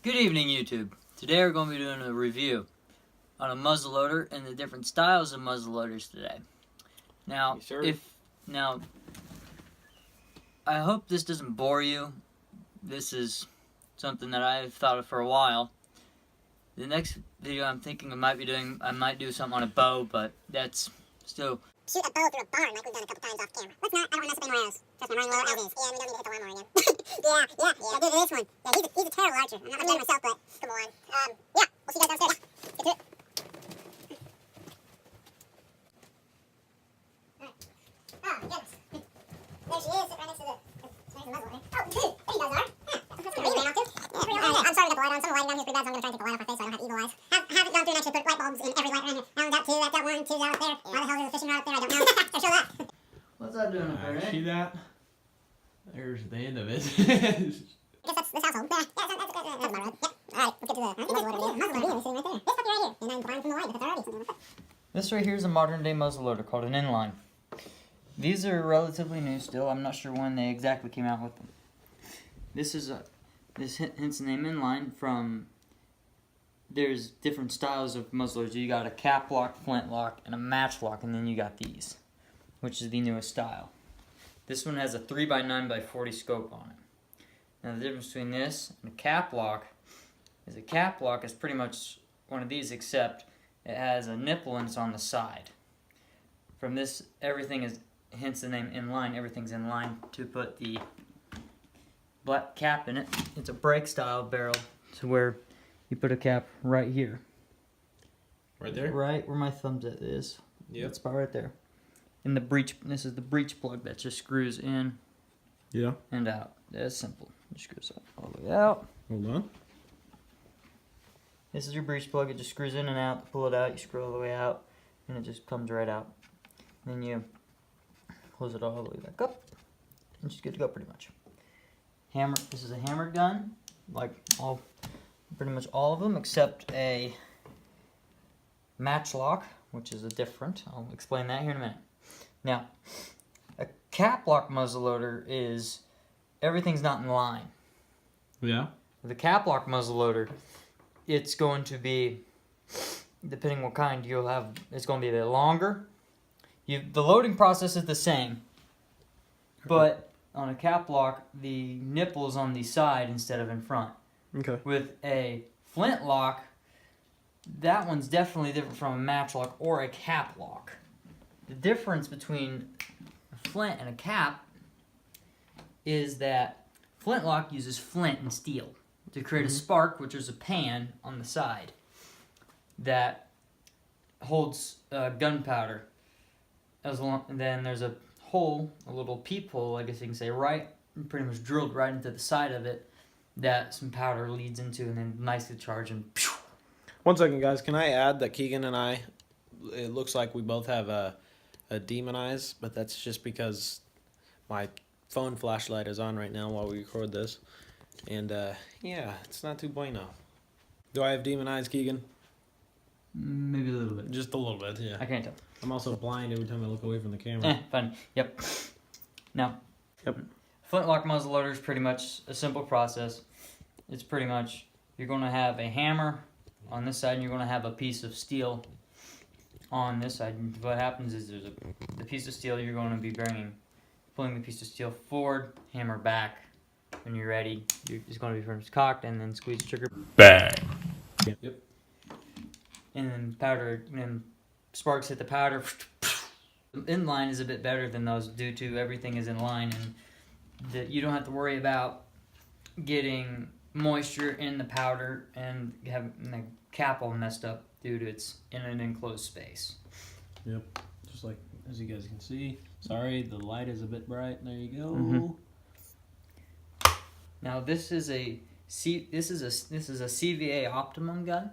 Good evening, YouTube. Today we're going to be doing a review on a muzzleloader and the different styles of muzzleloaders today. Now, Yes, I hope this doesn't bore you. This is something that I've thought of for a while. The next video I'm thinking I might do something on a bow, but that's still... Shoot a bow through a barn like we've done a couple times off camera. Let's not. I don't want to mess up any more arrows. Trust me, I'm running low as is. Yeah, we don't need to hit the lawnmower again. yeah. Do this one. Yeah, he's a terrible archer. I'm not much better myself, but come on. Yeah, we'll see you guys downstairs. Let's get to it. Alright. Oh, my goodness. There she is, right next to the muzzle. Oh, there you guys are. That's good. You ran off too? Yeah, I'm sorry to get the light on. Some of the lighting down here is pretty bad, so I'm going to try and take the light off my face so I don't have evil eyes. Haven't gone through and actually put light bulbs in every light around here. I only got two. I've got one, two's out up there. Why the hell is the fishing rod up there? I don't know. So show that. What's that doing up there, See that? There's the end of it. I guess that's this household. Yeah, that's my road. Yep. Alright, let's get to the muzzleloader. Muzzleloader sitting right there. This puppy right here. And I'm blind from the light, but that's already. This right here is a modern day muzzleloader called an Inline. These are relatively new still. I'm not sure when they exactly came out with them. This hence the name Inline from... There's different styles of muzzleloaders. You got a cap lock, flint lock, and a match lock, and then you got these, which is the newest style. This one has a 3x9x40 scope on it. Now the difference between this and a cap lock is a cap lock is pretty much one of these, except it has a nipple and it's on the side. From this, everything is, hence the name Inline, everything's in line to put the black cap in it. It's a break style barrel to where you put a cap right here. Right there? Right where my thumb is. Yep. That spot right there. In the breech, this is the breech plug that just screws in and out. That's simple. It screws all the way out. Hold on. This is your breech plug. It just screws in and out. Pull it out, you screw all the way out, and it just comes right out. Then you close it all the way back up, and she's good to go pretty much. Hammer. This is a hammered gun, like pretty much all of them, except a matchlock, which is a different. I'll explain that here in a minute. Now, a cap lock muzzleloader is everything's not in line. Yeah. With a cap lock muzzleloader, it's going to be, depending what kind you'll have, it's going to be a bit longer. The loading process is the same, but on a cap lock, the nipple is on the side instead of in front. Okay. With a flint lock, that one's definitely different from a match lock or a cap lock. The difference between a flint and a cap is that flint lock uses flint and steel to create a spark, which is a pan on the side that holds gunpowder. And then there's a hole, a little peephole, I guess you can say, right, pretty much drilled right into the side of it that some powder leads into, and then nicely charged and pew. 1 second, guys. Can I add that Keegan and I, it looks like we both have a demon eyes, but that's just because my phone flashlight is on right now while we record this. And, yeah, it's not too bueno. Do I have demon eyes, Keegan? Maybe a little bit. Just a little bit, yeah. I can't tell. I'm also blind every time I look away from the camera. Fun. Yep. Now, Yep. flintlock muzzleloader is pretty much a simple process. It's pretty much, you're going to have a hammer on this side, and you're going to have a piece of steel on this side. And what happens is there's the piece of steel you're going to be pulling the piece of steel forward, hammer back. When you're ready, it's going to be first cocked, and then squeeze the trigger. Bang. Yep. And then powder, and sparks hit the powder. Inline is a bit better than those due to everything is in line, and that you don't have to worry about getting moisture in the powder and having the cap all messed up due to it's in an enclosed space. Yep. Just like, as you guys can see. Sorry, the light is a bit bright. There you go. Now this is a CVA Optimum gun.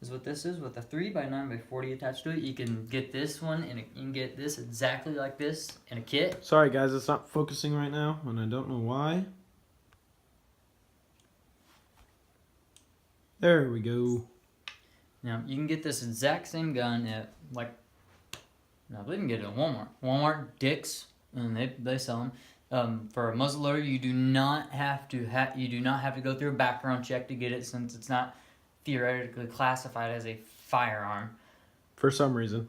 Is what this is, with a 3x9x40 attached to it. You can get this one, and you can get this exactly like this in a kit. Sorry, guys. It's not focusing right now, and I don't know why. There we go. Now you can get this exact same gun at I believe you can get it at Walmart, Dick's, and they sell them. For a muzzleloader, you do not have to go through a background check to get it, since it's not theoretically classified as a firearm. For some reason.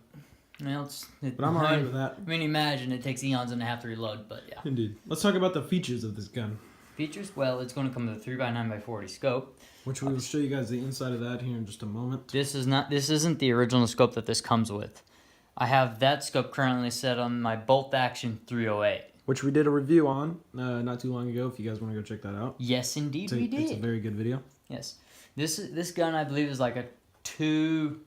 Well, But I'm alright with that. I mean, imagine it takes eons and a half to reload, but yeah. Indeed. Let's talk about the features of this gun. Features? Well, it's going to come with a 3x9x40 scope. Which we will show you guys the inside of that here in just a moment. This isn't the original scope that this comes with. I have that scope currently set on my bolt action 308. Which we did a review on not too long ago, if you guys want to go check that out. Yes, indeed, we did. It's a very good video. Yes. This gun, I believe, is like a 2...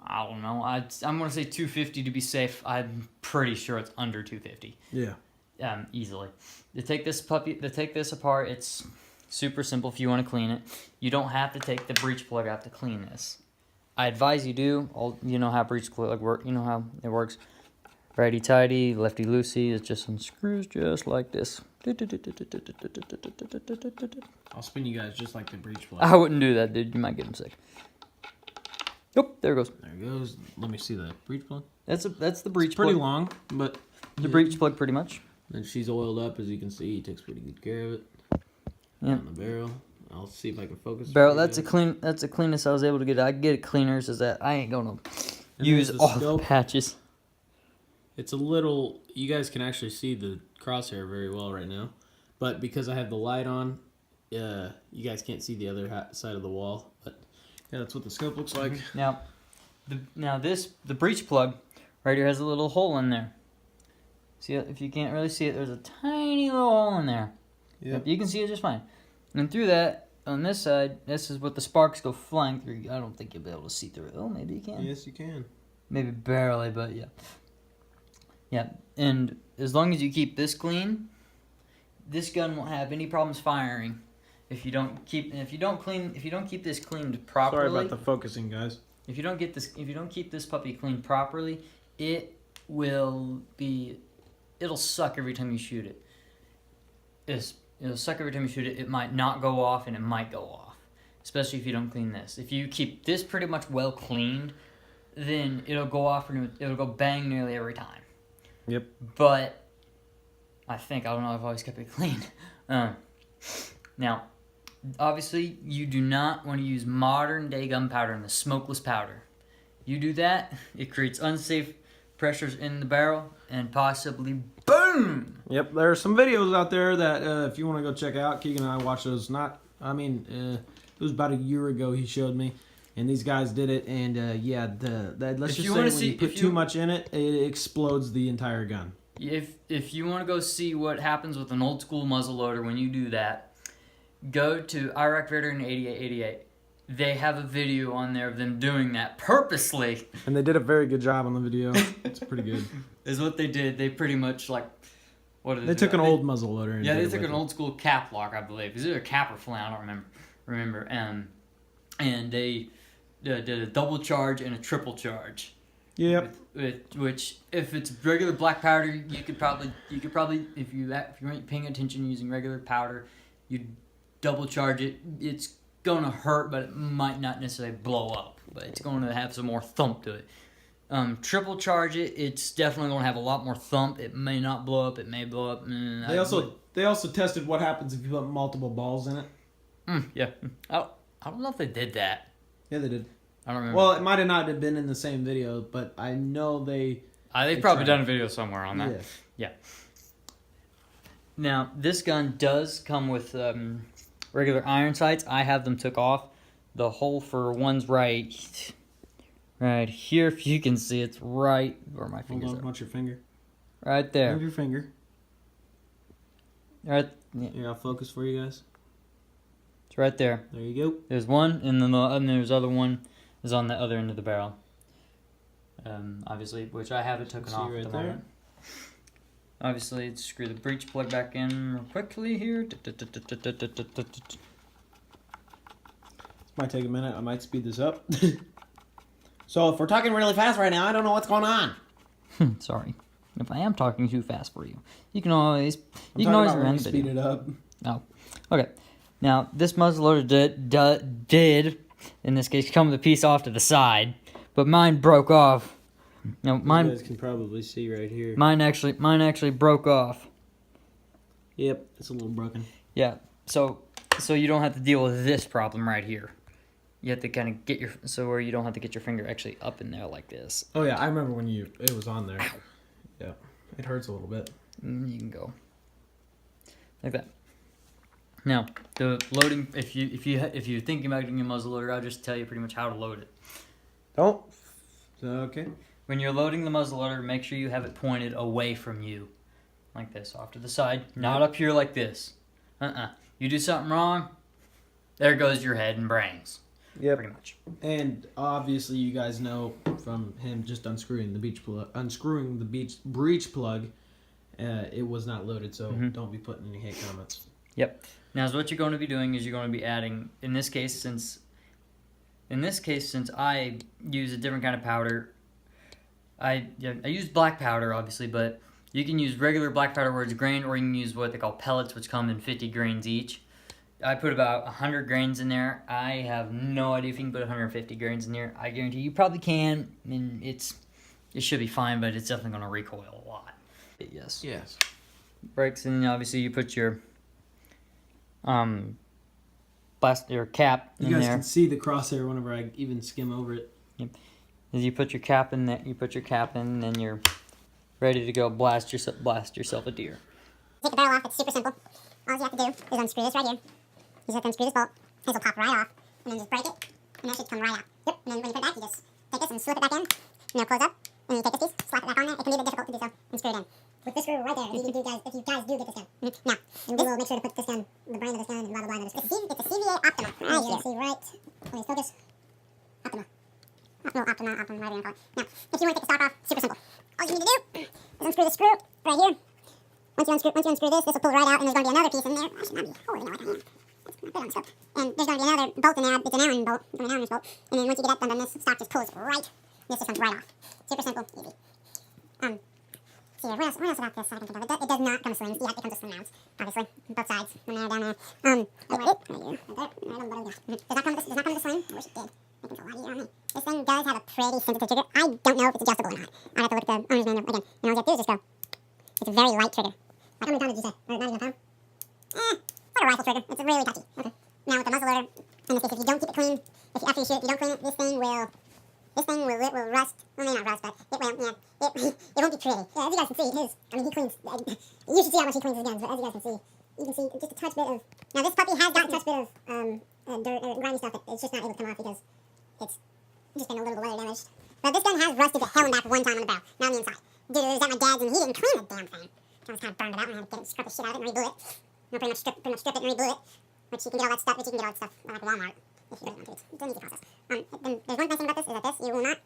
I don't know. I'm going to say 250 to be safe. I'm pretty sure it's under 250. Yeah. Easily. To take this apart, it's super simple if you want to clean it. You don't have to take the breech plug out to clean this. I advise you do. You know how breech plug work. You know how it works. Righty tighty, lefty loosey. It just unscrews just like this. I'll spin you guys just like the breech plug. I wouldn't do that, dude. You might get him sick. Nope, there it goes. There it goes. Let me see the breech plug. That's the breech Pretty plug. long, but The breech plug, pretty much. and she's oiled up, as you can see. He takes pretty good care of it. Yeah. On the barrel. I'll see if I can focus. Barrel. That's the cleanest I was able to get. I can get it cleaner, is that I ain't gonna use there's the all the scope. patches. It's a little. You guys can actually see the crosshair very well right now, but because I have the light on, you guys can't see the other side of the wall. But yeah, that's what the scope looks like. Now, the breech plug right here has a little hole in there. See, if you can't really see it, there's a tiny little hole in there. Yep. You can see it just fine. And through that, on this side, this is what the sparks go flying through. I don't think you'll be able to see through it. Oh, maybe you can. Yes, you can. Maybe barely, but yeah. Yeah, and as long as you keep this clean, this gun won't have any problems firing. If you don't keep this cleaned properly. Sorry about the focusing, guys. If you don't keep this puppy cleaned properly, it'll suck every time you shoot it. It'll suck every time you shoot it. It might not go off, and it might go off, especially if you don't clean this. If you keep this pretty much well cleaned, then it'll go off and it'll go bang nearly every time. Yep. But I don't know. I've always kept it clean. Now, obviously, you do not want to use modern day gunpowder in the smokeless powder. You do that, it creates unsafe pressures in the barrel, and possibly boom. Yep. There are some videos out there that if you want to go check out, Keegan and I watched those. It was about a year ago. He showed me. And these guys did it, and let's just say when you put too much in it, it explodes the entire gun. If you want to go see what happens with an old school muzzleloader when you do that, go to Iraq Veteran 8888. They have a video on there of them doing that purposely. And they did a very good job on the video. It's pretty good. Is what they did. They pretty much They took an old muzzleloader. Yeah, they took an old school cap lock, I believe. Is it a cap or flat? I don't remember. And they did a double charge and a triple charge. Yep. Which, if it's regular black powder, you could probably if you weren't paying attention using regular powder, you double charge it. It's gonna hurt, but it might not necessarily blow up. But it's going to have some more thump to it. Triple charge it. It's definitely going to have a lot more thump. It may not blow up. It may blow up. They also tested what happens if you put multiple balls in it. Yeah. I don't know if they did that. Yeah, they did. I don't remember. Well, it might have not have been in the same video, but I know they've probably done a video somewhere on that. Yeah. Now, this gun does come with regular iron sights. I have them took off. The hole for one's right here. If you can see, it's right where my fingers Hold on, are. watch your finger. Right there. Move your finger. Right. Yeah. Here, I'll focus for you guys. It's right there. There you go. There's one, and then there's other one is on the other end of the barrel. Obviously, which I have it taken off right at the there. moment. Obviously, let's screw the breech plug back in real quickly here. This might take a minute. I might speed this up. So if we're talking really fast right now, I don't know what's going on. Sorry. If I am talking too fast for you, you can always When run we the speed video. it up. Oh, okay. Now this muzzleloader did in this case come with a piece off to the side, but mine broke off. Now You mine guys can probably see right here. actually broke off. Yep, it's a little broken. Yeah, so you don't have to deal with this problem right here. You have to kind of get where you don't have to get your finger actually up in there like this. Oh yeah, I remember when it was on there. Yeah, it hurts a little bit. And you can go like that. Now, the loading, if you're thinking about getting a muzzleloader, I'll just tell you pretty much how to load it. Oh, okay. When you're loading the muzzleloader, make sure you have it pointed away from you, like this, off to the side, not up here like this. You do something wrong, there goes your head and brains. Yep. Pretty much. And obviously, you guys know from him just unscrewing the breech plug, it was not loaded. So don't be putting any hate comments. Yep. Now, so what you're going to be doing is you're going to be adding, in this case, since I use a different kind of powder, I use black powder, obviously, but you can use regular black powder where it's grained, or you can use what they call pellets, which come in 50 grains each. I put about 100 grains in there. I have no idea if you can put 150 grains in there. I guarantee you probably can, and it should be fine, but it's definitely going to recoil a lot. Yes. Yes. Brakes, and obviously you put your cap in You guys there. can see the crosshair whenever I even skim over it. As you put your cap in there, and then you're ready to go blast yourself a deer. Take the barrel off. It's super simple. All you have to do is unscrew this right here. You just have to unscrew this bolt. This will pop right off, and then just break it, and that should come right out. Yep. And then when you put it back, you just take this and slip it back in, and it'll close up. And you take this piece, slap it back on there. It can be a bit difficult to do so, and screw it in. With this screw right there, if you guys do get this gun. Now, we will make sure to put this gun, the brand of this gun, and blah blah blah. It's a CVA Optima. Right here. See right. Let me focus. Optima. No, Optima, whatever you want to call it. Now, if you want to take the stock off, super simple. All you need to do is unscrew the screw right here. Once you unscrew this will pull right out, and there's going to be another piece in there. I should not be holding it like I am. That's not good on the scope. And there's going to be another bolt in there. It's an Allen bolt. It's an Allen bolt. And then once you get that done, this stock just pulls right. This just comes right off. Super simple, easy. See here, what else about this I can think of? It does not come with slings. Yeah, it comes with sling mounts, obviously. Both sides. One there, down there. Right here. Does not come with a sling. I wish it did. It comes a lot easier on me. This thing does have a pretty sensitive trigger. I don't know if it's adjustable or not. I'll have to look at the owner's manual again. And all you have to do is just go. It's a very light trigger. How many pounds did you say? Or not even a pound? It's like a rifle trigger. It's really touchy. Okay. Now with the muzzleloader, in this case, if you don't keep it clean, after you shoot it, if you don't clean it, this thing will rust. Well, maybe not rust, but it will. Yeah, it won't be pretty. Yeah, as you guys can see, he cleans. You should see how much he cleans his guns. But as you guys can see just a touch bit of. Now this puppy has got a touch bit of dirt, grimy stuff. It's just not able to come off because it's just been a little weather damaged. But this gun has rusted to hell and back one time on the barrel, not on the inside. Dude, it was at my dad's, and he didn't clean the damn thing. I was kind of burned it out, and I had to scrub the shit out of it and reglue it. Pretty much strip it and reglue it. Which you can get all that stuff. Like Walmart. If you really want to. It's an easy process. Then there's one nice thing about this is that this you will not.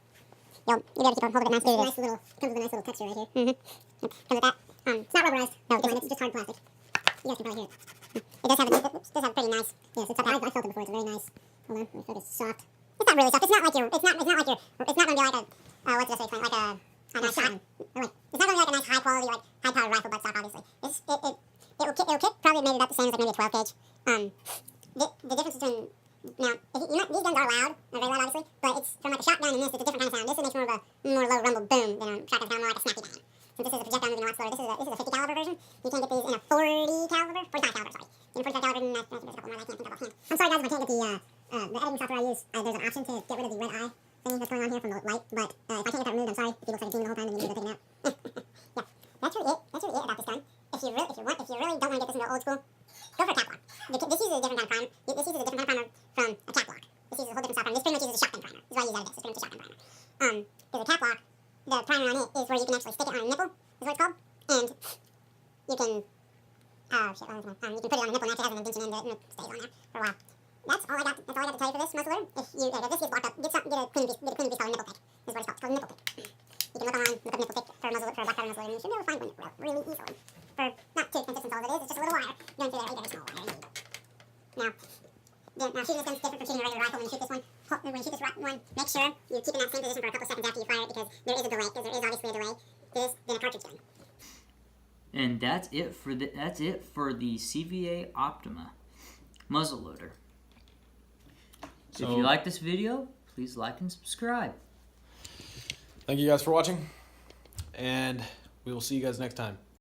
You'll be able to keep hold of it nice. Comes with a nice little texture right here. Comes with that. It's not rubberized. No, it's just hard plastic. You guys can probably hear it. It does have a pretty nice. Yes, it's I felt it before. It's very nice. Hold on, let me focus. Soft. It's not really soft. It's not like your. It's not going to be like a. What's the best way to explain? Like a nice shotgun. It's not going to be like a nice high quality, like high powered rifle butt stock. Obviously, it'll kick probably maybe about the same as like maybe a 12 gauge. The difference between now, these guns are loud, they're very loud obviously, but it's from like a shotgun and this, it's a different kind of sound. This makes more low rumble boom than a shotgun sound, more like a snappy bang. Since this is a projectile moving a lot slower, this is a 50 caliber version. You can't get these in a 45 caliber, sorry. In a 45 caliber, there's a couple more I can't think of offhand. I'm sorry guys if I can't get the editing software I use. There's an option to get rid of the red eye thing that's going on here from the light, but if I can't get that removed, I'm sorry. If he looks like a demon the whole time, then you need to go take it out. Yeah, that's really it about this gun. If you really don't want to get this into old school, go for a cap lock. This uses a different kind of primer. This uses a different kind of primer from a cap lock. This uses a whole different style primer. This pretty much uses a shotgun primer. This is why I use out of this. It's pretty much a shotgun primer. Because a cap lock, the primer on it is where you can actually stick it on a nipple, is what it's called, and you can you can put it on a nipple and actually has an indentation in it, and it stays on there for a while. That's all I got to tell you for this muzzleloader. If this gets blocked up, get a clean piece called a nipple pick. This is what it's called. It's called a nipple pick. You can look online, look up nipple pick for a black powder muzzleloader, and you should be able to find one really easily. For not too expensive as it is, it's just a little wire. Going through there, you got a small wire. Now shooting this gun's different from shooting a regular rifle. When you shoot this one, make sure you keep in that same position for a couple seconds after you fire it because there is a delay. Because there is obviously a delay. This than a cartridge gun. And that's it for the CVA Optima muzzleloader. So if you like this video, please like and subscribe. Thank you guys for watching, and we will see you guys next time.